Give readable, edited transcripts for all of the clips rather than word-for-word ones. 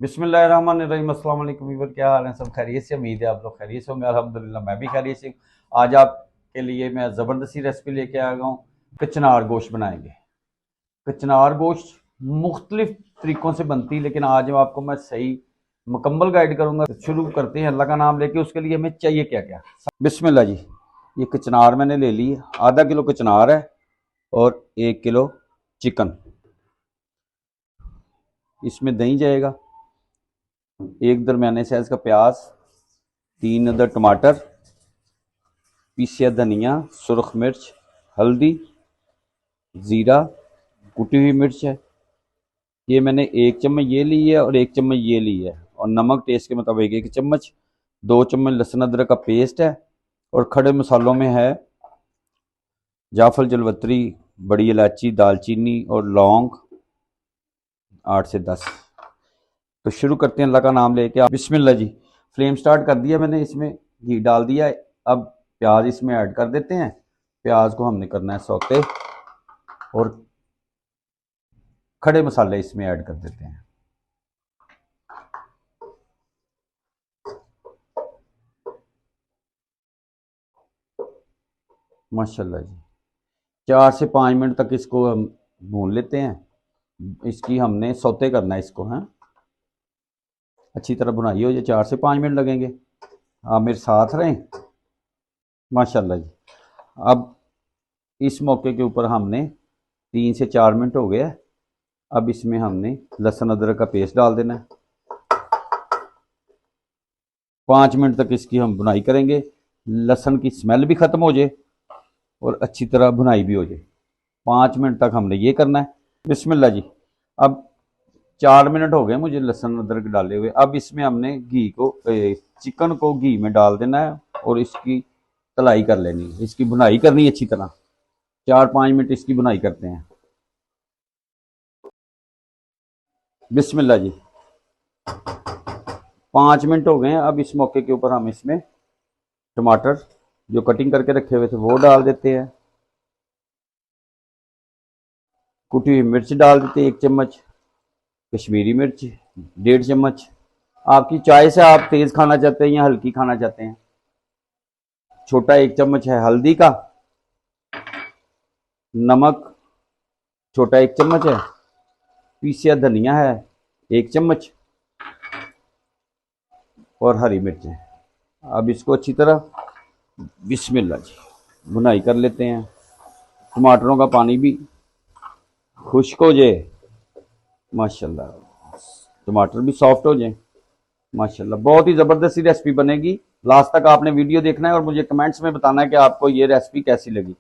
बिस्मिल्लाहिर्रहमानिर्रहीम। अस्सलाम वालेकुम व्यूअर, क्या हाल है? सब खैरियत से? उम्मीद है आप लोग खैरियत से होंगे। अल्हम्दुलिल्लाह मैं भी खैरियत से हूँ। आज आपके लिए मैं ज़बरदस्ती रेसिपी लेके आ गया हूँ। कचनार गोश्त बनाएंगे। कचनार गोश्त मुख्तलिफ तरीक़ों से बनती है, लेकिन आज आपको मैं सही मुकम्मल गाइड करूँगा। तो शुरू करते हैं अल्लाह का नाम लेके। उसके लिए हमें चाहिए क्या क्या। बिस्मिल्लाह जी। ये कचनार मैंने ले ली, आधा किलो कचनार है और 1 किलो चिकन। इसमें दही जाएगा, एक दरमियाने साइज का प्याज, 3 अदर टमाटर, पीसिया धनिया, सुरख मिर्च, हल्दी, ज़ीरा, कुटी हुई मिर्च है। ये मैंने 1 चम्मच ये ली है और 1 चम्मच ये ली है। और नमक टेस्ट के मुताबिक 1 चम्मच। 2 चम्मच लहसुन अदरक का पेस्ट है। और खड़े मसालों में है जाफल जलवत्री, बड़ी इलायची, दालचीनी और लौंग 8 से 10। तो शुरू करते हैं अल्लाह का नाम लेके। आप बिस्मिल्लाह जी। फ्लेम स्टार्ट कर दिया मैंने, इसमें घी डाल दिया है। अब प्याज इसमें ऐड कर देते हैं। प्याज को हमने करना है सौते और खड़े मसाले इसमें ऐड कर देते हैं। माशाल्लाह जी। 4 से 5 मिनट तक इसको हम भून लेते हैं। इसकी हमने सौते करना है इसको, हैं अच्छी तरह भुनाई हो जाए। 4 से 5 मिनट लगेंगे। आप मेरे साथ रहें। माशाल्लाह जी। अब इस मौके के ऊपर हमने 3 से 4 मिनट हो गया। अब इसमें हमने लहसुन अदरक का पेस्ट डाल देना है। 5 मिनट तक इसकी हम भुनाई करेंगे। लहसुन की स्मेल भी ख़त्म हो जाए और अच्छी तरह भुनाई भी हो जाए। 5 मिनट तक हमने ये करना है। बिस्मिल्लाह जी। अब 4 मिनट हो गए मुझे लहसुन अदरक डाले हुए। अब इसमें हमने घी को चिकन को घी में डाल देना है और इसकी तलाई कर लेनी है, इसकी भुनाई करनी है अच्छी तरह। 4-5 मिनट इसकी भुनाई करते हैं। बिस्मिल्लाह जी। 5 मिनट हो गए हैं। अब इस मौके के ऊपर हम इसमें टमाटर जो कटिंग करके रखे हुए थे वो डाल देते हैं। कुटी हुई मिर्च डाल देते हैं 1 चम्मच। कश्मीरी मिर्च 1.5 चम्मच। आपकी चॉइस है, आप तेज़ खाना चाहते हैं या हल्की खाना चाहते हैं। छोटा 1 चम्मच है हल्दी का। नमक छोटा 1 चम्मच है। पीसिया धनिया है 1 चम्मच और हरी मिर्च है। अब इसको अच्छी तरह बिस्मिल्लाह जी भुनाई कर लेते हैं। टमाटरों का पानी भी खुश्क हो जाए। माशाल्लाह टमाटर भी सॉफ्ट हो जाए। माशाल्लाह बहुत ही ज़बरदस्त रेसिपी बनेगी। लास्ट तक आपने वीडियो देखना है और मुझे कमेंट्स में बताना है कि आपको ये रेसिपी कैसी लगी।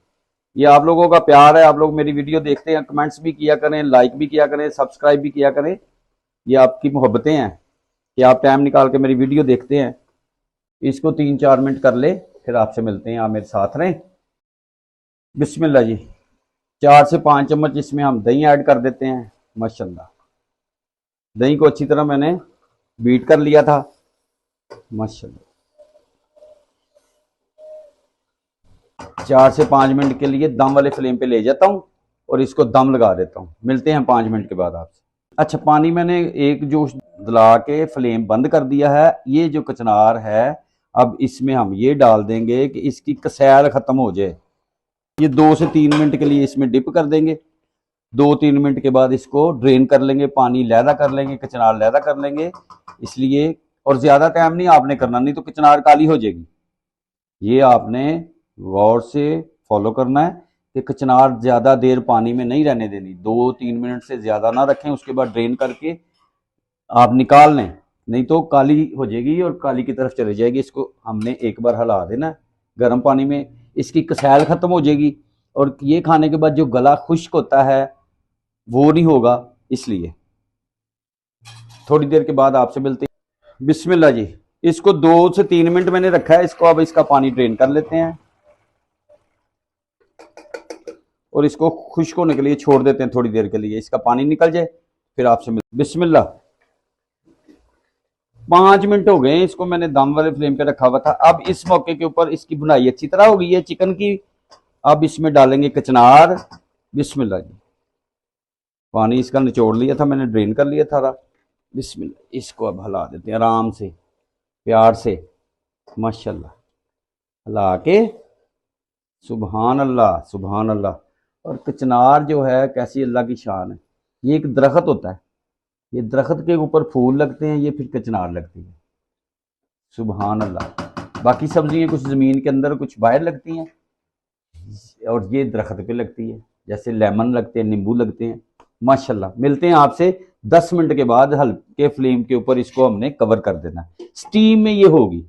ये आप लोगों का प्यार है, आप लोग मेरी वीडियो देखते हैं, कमेंट्स भी किया करें, लाइक भी किया करें, सब्सक्राइब भी किया करें। ये आपकी मोहब्बतें हैं कि आप टाइम निकाल के मेरी वीडियो देखते हैं। इसको 3-4 मिनट कर ले, फिर आपसे मिलते हैं। आप मेरे साथ रहें। बिस्मिल्लाह जी। 4 से 5 चम्मच इसमें हम दही ऐड कर देते हैं। माशाल्लाह दही को अच्छी तरह मैंने बीट कर लिया था। माशाल्लाह 4 से 5 मिनट के लिए दम वाले फ्लेम पे ले जाता हूँ और इसको दम लगा देता हूँ। मिलते हैं 5 मिनट के बाद आपसे। अच्छा, पानी मैंने एक जोश दिला के फ्लेम बंद कर दिया है। ये जो कचनार है अब इसमें हम ये डाल देंगे कि इसकी कसैल ख़त्म हो जाए। ये 2 से 3 मिनट के लिए इसमें डिप कर देंगे। 2-3 मिनट के बाद इसको ड्रेन कर लेंगे, पानी लहदा कर लेंगे, कचनार लहदा कर लेंगे। इसलिए और ज़्यादा टाइम नहीं आपने करना, नहीं तो कचनार काली हो जाएगी। ये आपने गौर से फॉलो करना है कि कचनार ज़्यादा देर पानी में नहीं रहने देनी। 2-3 मिनट से ज़्यादा ना रखें। उसके बाद ड्रेन करके आप निकाल लें, नहीं तो काली हो जाएगी और काली की तरफ चली जाएगी। इसको हमने एक बार हिला देना गर्म पानी में, इसकी कसैल ख़त्म हो जाएगी। और ये खाने के बाद जो गला खुश्क होता है वो नहीं होगा। इसलिए थोड़ी देर के बाद आपसे मिलते हैं। बिस्मिल्लाह जी। इसको 2 से 3 मिनट मैंने रखा है। इसको अब इसका पानी ड्रेन कर लेते हैं और इसको खुश्क होने के लिए छोड़ देते हैं थोड़ी देर के लिए, इसका पानी निकल जाए, फिर आपसे मिल। बिस्मिल्लाह 5 मिनट हो गए। इसको मैंने दम वाले फ्लेम पे रखा हुआ था। अब इस मौके के ऊपर इसकी भुनाई अच्छी तरह हो गई है चिकन की। अब इसमें डालेंगे कचनार। बिस्मिल्लाह जी। पानी इसका निचोड़ लिया था मैंने, ड्रेन कर लिया था। बिस्मिल्लाह, इसको अब हिला देते हैं आराम से, प्यार से, माशाल्लाह, हिला के, सुबहान अल्लाह सुबहान अल्लाह। और कचनार जो है कैसी अल्लाह की शान है, ये एक दरख्त होता है, ये दरख्त के ऊपर फूल लगते हैं, ये फिर कचनार लगती है। सुबहान अल्लाह। बाकी सब्जियां कुछ ज़मीन के अंदर कुछ बाहर लगती हैं और ये दरख्त पे लगती है, जैसे लेमन लगते हैं, नींबू लगते हैं। माशाल्लाह। मिलते हैं आपसे 10 मिनट के बाद। हल्के फ्लेम के ऊपर इसको हमने कवर कर देना। स्टीम में ये होगी,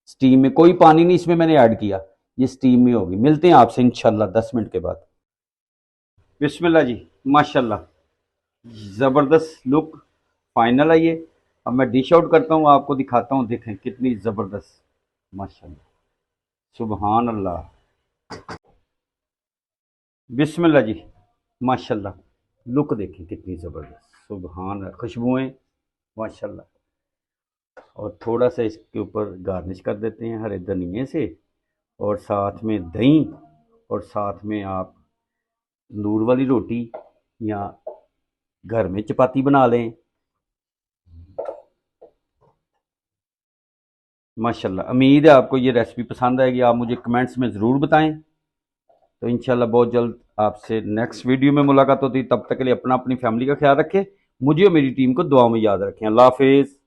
स्टीम में, कोई पानी नहीं इसमें मैंने ऐड किया, ये स्टीम में होगी। मिलते हैं आपसे इंशाल्लाह 10 मिनट के बाद। बिस्मिल्लाह जी, माशाल्लाह, ज़बरदस्त लुक फाइनल है ये। अब मैं डिश आउट करता हूँ, आपको दिखाता हूँ, देखें कितनी ज़बरदस्त, माशाल्लाह, सुबहान अल्लाह। बिस्मिल्लाह जी, माशाल्लाह, लुक देखें कितनी ज़बरदस्त, सुबहान, खुशबुएं, माशाल्लाह। और थोड़ा सा इसके ऊपर गार्निश कर देते हैं हरे धनिए से, और साथ में दही, और साथ में आप तंदूर वाली रोटी या घर में चपाती बना लें। माशाल्लाह। उम्मीद है आपको ये रेसिपी पसंद आएगी। आप मुझे कमेंट्स में ज़रूर बताएं। तो इंशाल्लाह बहुत जल्द आपसे नेक्स्ट वीडियो में मुलाकात होती है। तब तक के लिए अपना, अपनी फैमिली का ख्याल रखें। मुझे और मेरी टीम को दुआ में याद रखें। अल्लाह हाफिज़।